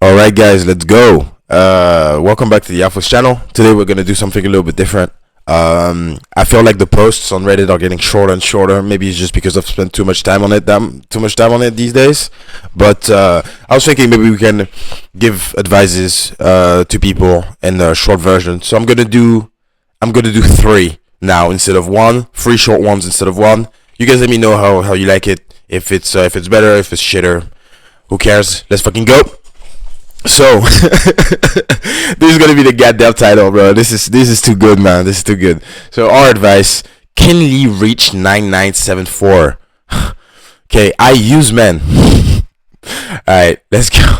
All right, guys, let's go. Welcome back to the Alphas channel. Today we're gonna do something a little bit different. I feel like the posts on Reddit are getting shorter and shorter. Maybe it's just because I've spent too much time on it, these days. But I was thinking maybe we can give advices to people in a short version. So I'm gonna do three now instead of one. Three short ones instead of one. You guys let me know how you like it. If it's better, if it's shitter, who cares? Let's fucking go. So this is gonna be the goddamn title, bro. This is too good, man. This is too good. So our advice: Can Lee reach 9974? Okay, I use men. All right, let's go.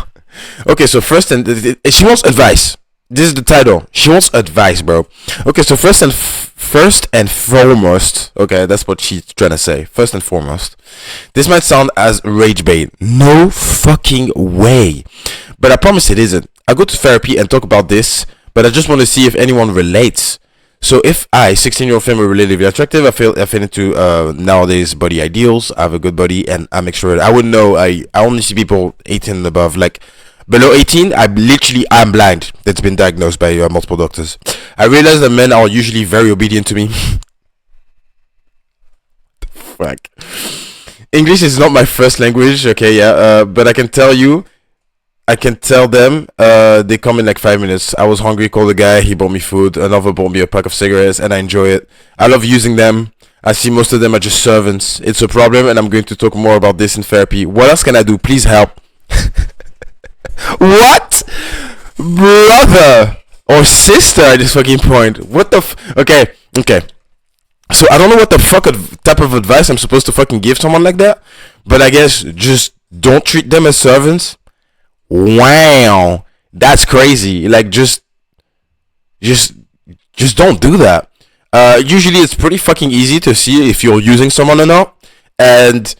Okay, so she wants advice. This is the title. She wants advice, bro. Okay, so first and foremost, okay, that's what she's trying to say. First and foremost, this might sound as rage bait. No fucking way. But I promise it isn't. I go to therapy and talk about this, but I just want to see if anyone relates. So if 16-year-old female, relatively attractive, I feel into nowadays body ideals. I have a good body, and I make sure that I wouldn't know. I only see people 18 and above. Like below 18, I'm blind. That's been diagnosed by multiple doctors. I realize that men are usually very obedient to me. Fuck. English is not my first language. Okay, yeah. But I can tell them they come in like 5 minutes. I was hungry, called a guy, he bought me food, another bought me a pack of cigarettes, and I enjoy it. I love using them. I see most of them are just servants. It's a problem, and I'm going to talk more about this in therapy. What else can I do? Please help. What? Brother or sister at this fucking point. What the okay. So I don't know what the fuck type of advice I'm supposed to fucking give someone like that, but I guess just don't treat them as servants. Wow, that's crazy. Like just don't do that. Usually it's pretty fucking easy to see if you're using someone or not. And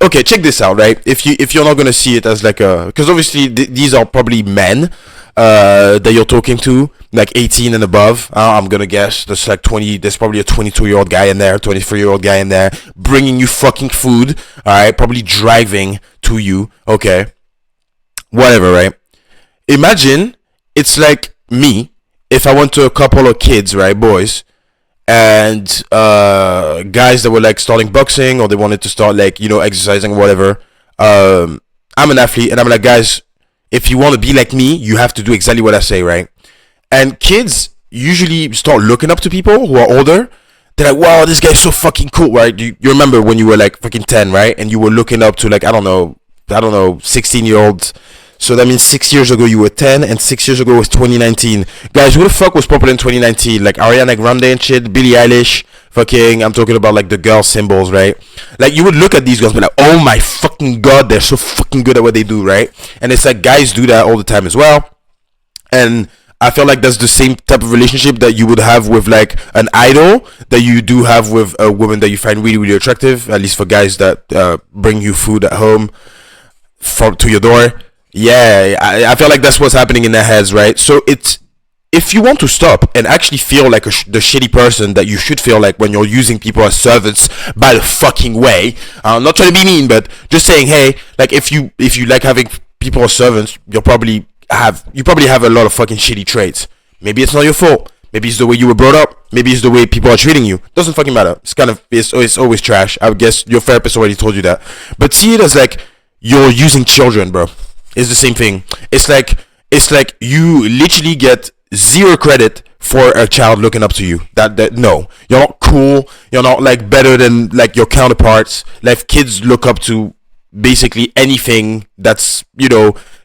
okay, check this out, right? If you're not gonna see it as like because obviously these are probably men that you're talking to, like 18 and above. I'm gonna guess there's like 20. There's probably a 22-year-old guy in there, 23-year-old guy in there, bringing you fucking food. All right, probably driving to you. Okay. Whatever, right? Imagine it's like me if I went to a couple of kids, right, boys, and guys that were like starting boxing or they wanted to start like exercising or whatever. I'm an athlete, and I'm like, guys, if you want to be like me, you have to do exactly what I say, right? And kids usually start looking up to people who are older. They're like, wow, this guy's so fucking cool, right? You remember when you were like fucking 10, right? And you were looking up to like I don't know, 16-year-olds. So that means 6 years ago you were 10, and 6 years ago was 2019. Guys, who the fuck was popular in 2019? Like Ariana Grande and shit, Billie Eilish, fucking, I'm talking about like the girl symbols, right? Like you would look at these girls and be like, oh my fucking god, they're so fucking good at what they do, right? And it's like guys do that all the time as well. And I feel like that's the same type of relationship that you would have with like an idol that you do have with a woman that you find really, really attractive, at least for guys that bring you food at home to your door. Yeah, I feel like that's what's happening in their heads, right? So if you want to stop and actually feel like the shitty person that you should feel like when you're using people as servants by the fucking way, I'm not trying to be mean, but just saying, hey, like if you like having people as servants, you probably have a lot of fucking shitty traits. Maybe it's not your fault. Maybe it's the way you were brought up. Maybe it's the way people are treating you. Doesn't fucking matter. It's always trash. I would guess your therapist already told you that. But see it as like you're using children, bro. It's the same thing. It's like you literally get zero credit for a child looking up to you. That no, you're not cool. You're not like better than like your counterparts. Like kids look up to basically anything that's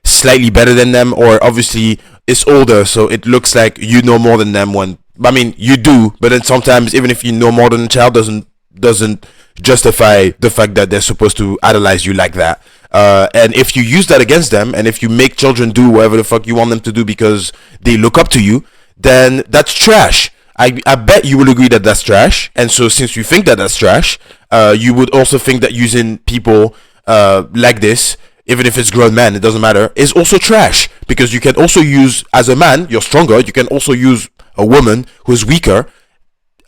slightly better than them, or obviously it's older, so it looks like you know more than them. When I mean you do, but then sometimes even if you know more than a child, doesn't justify the fact that they're supposed to idolize you like that. And if you use that against them, and if you make children do whatever the fuck you want them to do because they look up to you, then that's trash. I bet you will agree that that's trash. And so since you think that that's trash, you would also think that using people like this, even if it's grown men, it doesn't matter, is also trash. Because you can also use, as a man, you're stronger, you can also use a woman who's weaker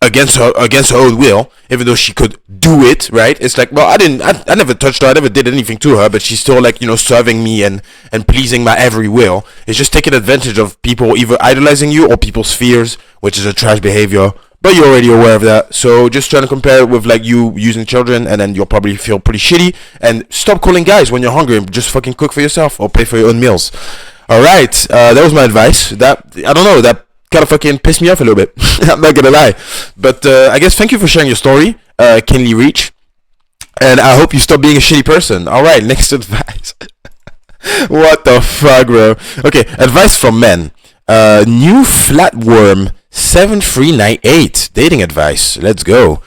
against her own will, even though she could do it, right? It's like, well, I never touched her, I never did anything to her, but she's still like, serving me and pleasing my every will. It's just taking advantage of people either idolizing you or people's fears, which is a trash behavior. But you're already aware of that, so just trying to compare it with like you using children, and then you'll probably feel pretty shitty. And stop calling guys when you're hungry, and just fucking cook for yourself or pay for your own meals. All right, that was my advice. That, I don't know, that kind of fucking pissed me off a little bit. I'm not gonna lie, but I guess thank you for sharing your story, Kinley Reach, and I hope you stop being a shitty person. All right, next advice. What the fuck, bro? Okay, advice from men. New Flatworm 7398 dating advice. Let's go.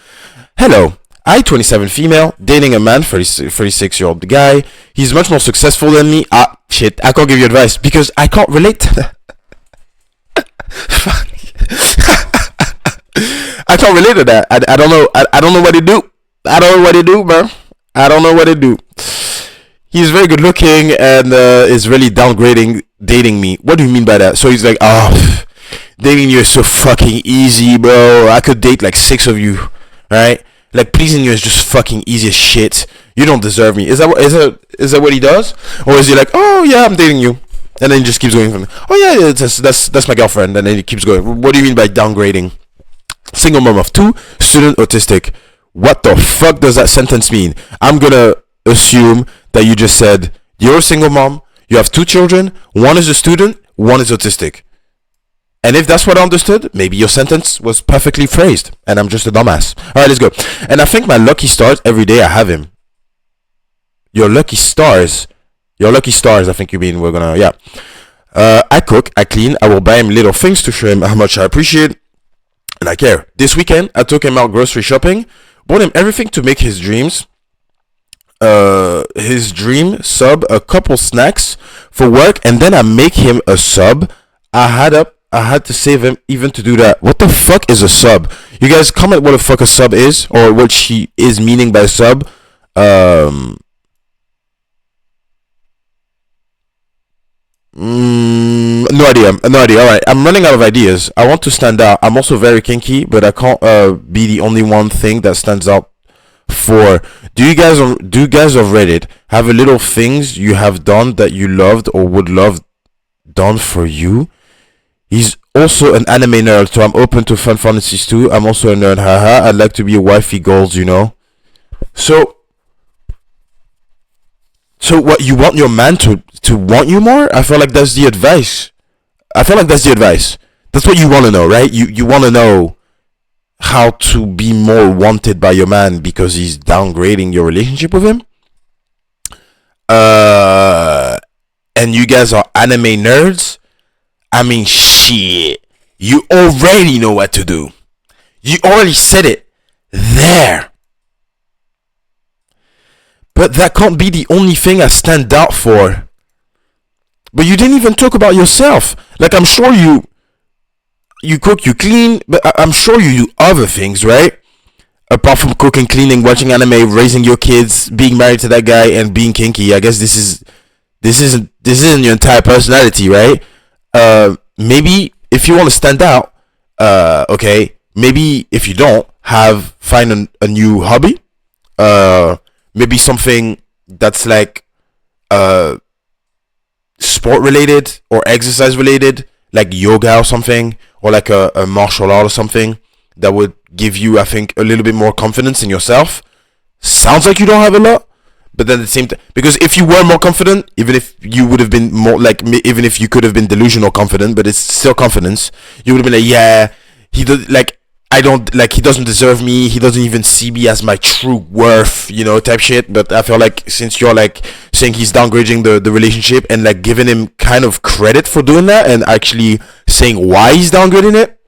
Hello, I 27 female dating a man 36-year-old guy. He's much more successful than me. Ah shit, I can't give you advice because I can't relate to that. I can't relate to that. I don't know. I don't know what to do. I don't know what to do, bro. I don't know what to do. He's very good looking and is really downgrading dating me. What do you mean by that? So he's like, oh, dating you is so fucking easy, bro. I could date like 6 of you, right? Like pleasing you is just fucking easy as shit. You don't deserve me. Is that what he does? Or is he like, oh yeah, I'm dating you, and then he just keeps going from, oh yeah, that's my girlfriend, and then he keeps going. What do you mean by downgrading? Single mom of 2, student, autistic. What the fuck does that sentence mean? I'm gonna assume that you just said you're a single mom, you have 2 children, 1 is a student, 1 is autistic. And if that's what I understood, maybe your sentence was perfectly phrased and I'm just a dumbass. Alright, let's go. And I think my lucky stars, every day I have him. Your lucky stars, I think you mean. We're gonna, yeah. I cook, I clean, I will buy him little things to show him how much I appreciate and I care. This weekend I took him out grocery shopping, bought him everything to make his dream sub, a couple snacks for work, and then I make him a sub. I had to save him even to do that. What the fuck is a sub? You guys comment what the fuck a sub is, or what she is meaning by sub. No idea. Alright, I'm running out of ideas. I want to stand out. I'm also very kinky, but I can't be the only one thing that stands out. For do you guys of Reddit have a little things you have done that you loved or would love done for you? He's also an anime nerd, so I'm open to fun fantasies too. I'm also a nerd, haha. I'd like to be a wifey goals, So what, you want your man to want you more? I feel like that's the advice. That's what you want to know, right? You want to know how to be more wanted by your man because he's downgrading your relationship with him. And you guys are anime nerds. I mean, shit. You already know what to do. You already said it there. But that can't be the only thing I stand out for. But you didn't even talk about yourself. Like, I'm sure you cook, you clean, but I'm sure you do other things, right? Apart from cooking, cleaning, watching anime, raising your kids, being married to that guy, and being kinky. I guess this isn't your entire personality, right? Maybe if you want to stand out, okay. Maybe if you don't, find a new hobby. Maybe something that's like sport related or exercise related, like yoga or something, or like a martial art or something that would give you, I think, a little bit more confidence in yourself. Sounds like you don't have a lot, but then at the same time, because if you were more confident, even if you would have been more like, even if you could have been delusional confident, but it's still confidence, you would have been like, yeah, he does, like, I don't, like, he doesn't deserve me, he doesn't even see me as my true worth, type shit. But I feel like since you're like saying he's downgrading the relationship and like giving him kind of credit for doing that and actually saying why he's downgrading it,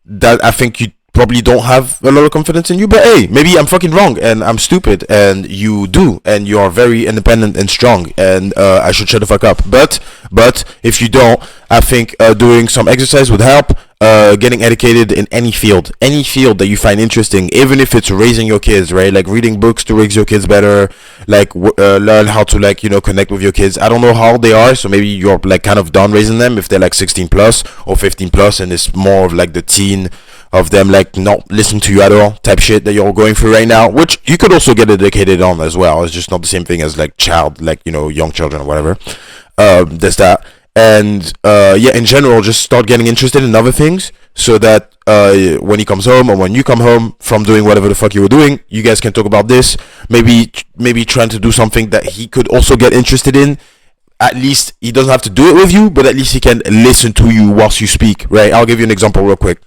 that I think you probably don't have a lot of confidence in you. But hey, maybe I'm fucking wrong and I'm stupid and you do, and you are very independent and strong, and I should shut the fuck up. But if you don't, I think doing some exercise would help. getting educated in any field that you find interesting, even if it's raising your kids, right? Like reading books to raise your kids better, like learn how to like connect with your kids. I don't know how they are, so maybe you're like kind of done raising them if they're like 16 plus or 15 plus, and it's more of like the teen of them like not listening to you at all type shit that you're going through right now, which you could also get educated on as well. It's just not the same thing as like child, like young children or whatever. There's that. And yeah, in general, just start getting interested in other things, so that when he comes home or when you come home from doing whatever the fuck you were doing, you guys can talk about this. Maybe trying to do something that he could also get interested in. At least he doesn't have to do it with you, but at least he can listen to you whilst you speak, right? I'll give you an example real quick.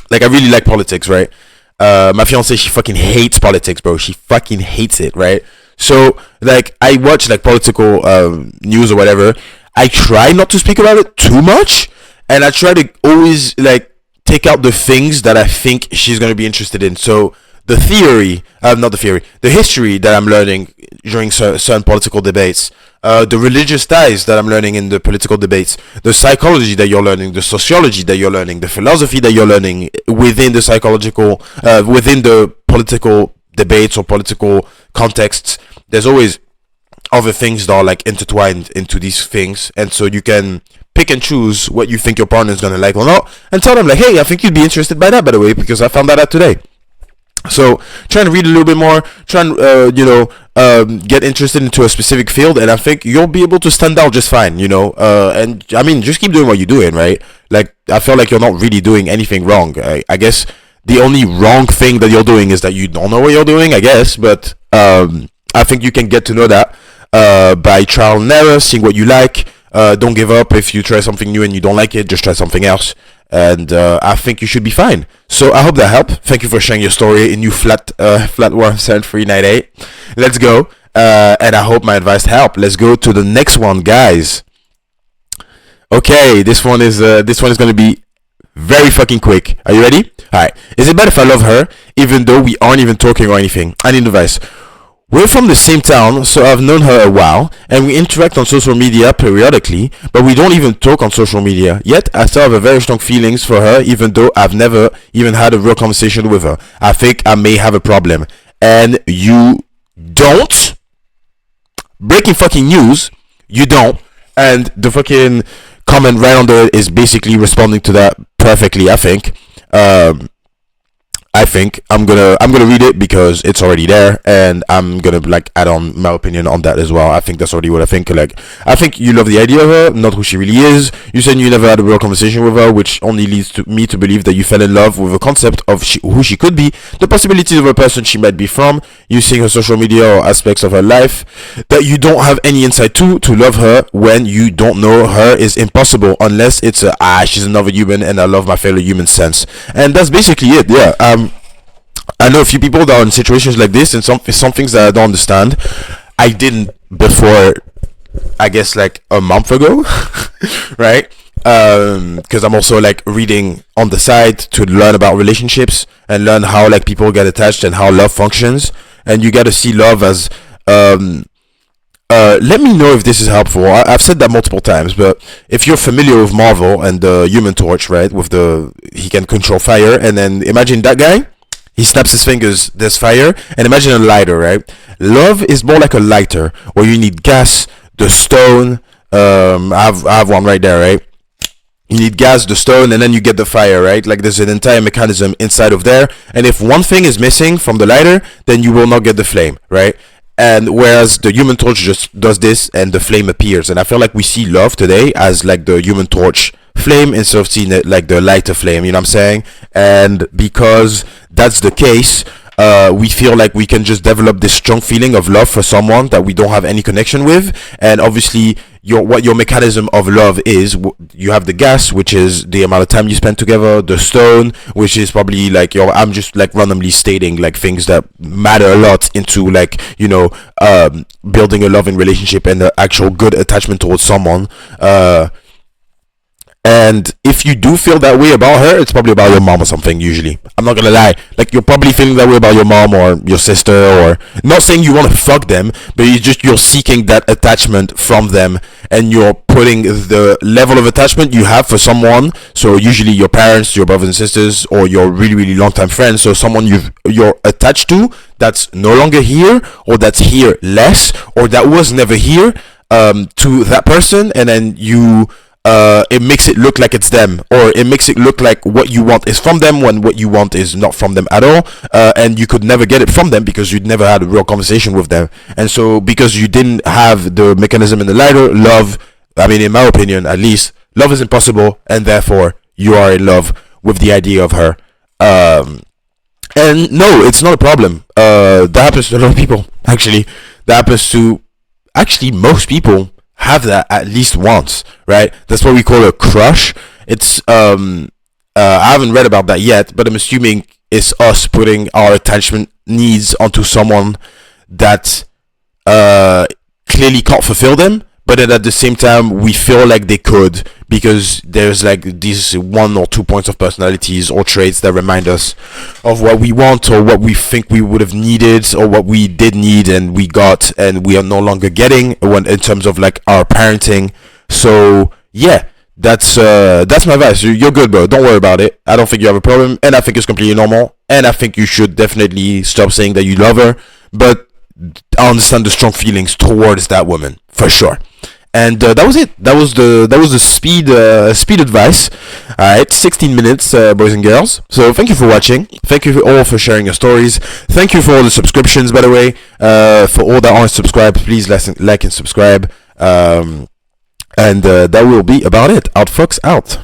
Like, I really like politics, right? My fiance, she fucking hates politics, bro. She fucking hates it, right? So like, I watch like political news or whatever. I try not to speak about it too much, and I try to always like take out the things that I think she's gonna be interested in. So the history that I'm learning during certain political debates, the religious ties that I'm learning in the political debates, the psychology that you're learning, the sociology that you're learning, the philosophy that you're learning within the within the political debates or political contexts. There's always other things that are like intertwined into these things, and so you can pick and choose what you think your partner is gonna like or not, and tell them like, hey, I think you'd be interested by that, by the way, because I found that out today. So try and read a little bit more, try and get interested into a specific field, and I think you'll be able to stand out just fine, and I mean, just keep doing what you're doing, right? Like, I feel like you're not really doing anything wrong. I guess the only wrong thing that you're doing is that you don't know what you're doing, I guess, but I think you can get to know that by trial and error, seeing what you like. Don't give up. If you try something new and you don't like it, just try something else, and I think you should be fine. So I hope that helped. Thank you for sharing your story in you flatworm 7398. Let's go, and I hope my advice helped. Let's go to the next one, guys. Okay, this one is gonna be very fucking quick. Are you ready? Alright. Is it bad if I love her even though we aren't even talking or anything? I need advice. We're from the same town, so I've known her a while, and we interact on social media periodically, but we don't even talk on social media. Yet, I still have a very strong feelings for her, even though I've never even had a real conversation with her. I think I may have a problem. And you don't? Breaking fucking news, you don't. And the fucking comment right under it is basically responding to that perfectly, I think. I'm gonna read it because it's already there, and I'm gonna like add on my opinion on that as well. I think that's already what I think. Like, I think you love the idea of her, not who she really is. You said you never had a real conversation with her, which only leads to me to believe that you fell in love with the concept of who she could be, the possibilities of a person she might be from. You seeing her social media or aspects of her life that you don't have any insight to love her when you don't know her is impossible, unless it's she's another human and I love my fellow human sense. And that's basically it. Yeah. I know a few people that are in situations like this, and some things that I don't understand. I didn't before, I guess, like a month ago, right? Because I'm also like reading on the side to learn about relationships and learn how like people get attached and how love functions. And you got to see love as let me know if this is helpful. I've said that multiple times, but if you're familiar with Marvel and the Human Torch, right, with he can control fire, and then imagine that guy. He snaps his fingers, there's fire, and imagine a lighter, right? Love is more like a lighter, where you need gas, the stone, I have one right there, right? You need gas, the stone, and then you get the fire, right? Like, there's an entire mechanism inside of there, and if one thing is missing from the lighter, then you will not get the flame, right? And whereas the Human Torch just does this, and the flame appears, and I feel like we see love today as like the Human Torch flame instead of seeing it like the lighter flame, you know what I'm saying? And because that's the case, we feel like we can just develop this strong feeling of love for someone that we don't have any connection with. And obviously your mechanism of love is, you have the gas, which is the amount of time you spend together, the stone, which is probably like I'm just like randomly stating like things that matter a lot into like building a loving relationship and the actual good attachment towards someone. And if you do feel that way about her, it's probably about your mom or something, usually. I'm not gonna lie. Like, you're probably feeling that way about your mom or your sister, or not saying you want to fuck them, but you're seeking that attachment from them, and you're putting the level of attachment you have for someone, so usually your parents, your brothers and sisters, or your really, really long time friends, so someone you're attached to that's no longer here, or that's here less, or that was never here, to that person, and then it makes it look like it's them, or it makes it look like what you want is from them when what you want is not from them at all, and you could never get it from them because you'd never had a real conversation with them. And so because you didn't have the mechanism in the ladder, love, I mean, in my opinion at least, love is impossible, and therefore you are in love with the idea of her. And no, it's not a problem. That happens to a lot of people, actually. That happens to actually most people. Have that at least once, right? That's what we call a crush. It's I haven't read about that yet, but I'm assuming it's us putting our attachment needs onto someone that clearly can't fulfill them, but then at the same time we feel like they could, because there's like these 1 or 2 points of personalities or traits that remind us of what we want, or what we think we would have needed, or what we did need and we got and we are no longer getting when in terms of like our parenting. So yeah, that's my advice. You're good, bro. Don't worry about it. I don't think you have a problem, and I think it's completely normal, and I think you should definitely stop saying that you love her, but I understand the strong feelings towards that woman for sure. And that was it. That was the speed advice. All right, 16 minutes, boys and girls. So thank you for watching. Thank you all for sharing your stories. Thank you for all the subscriptions, by the way. For all that aren't subscribed, please like and subscribe. And that will be about it. Outfox out.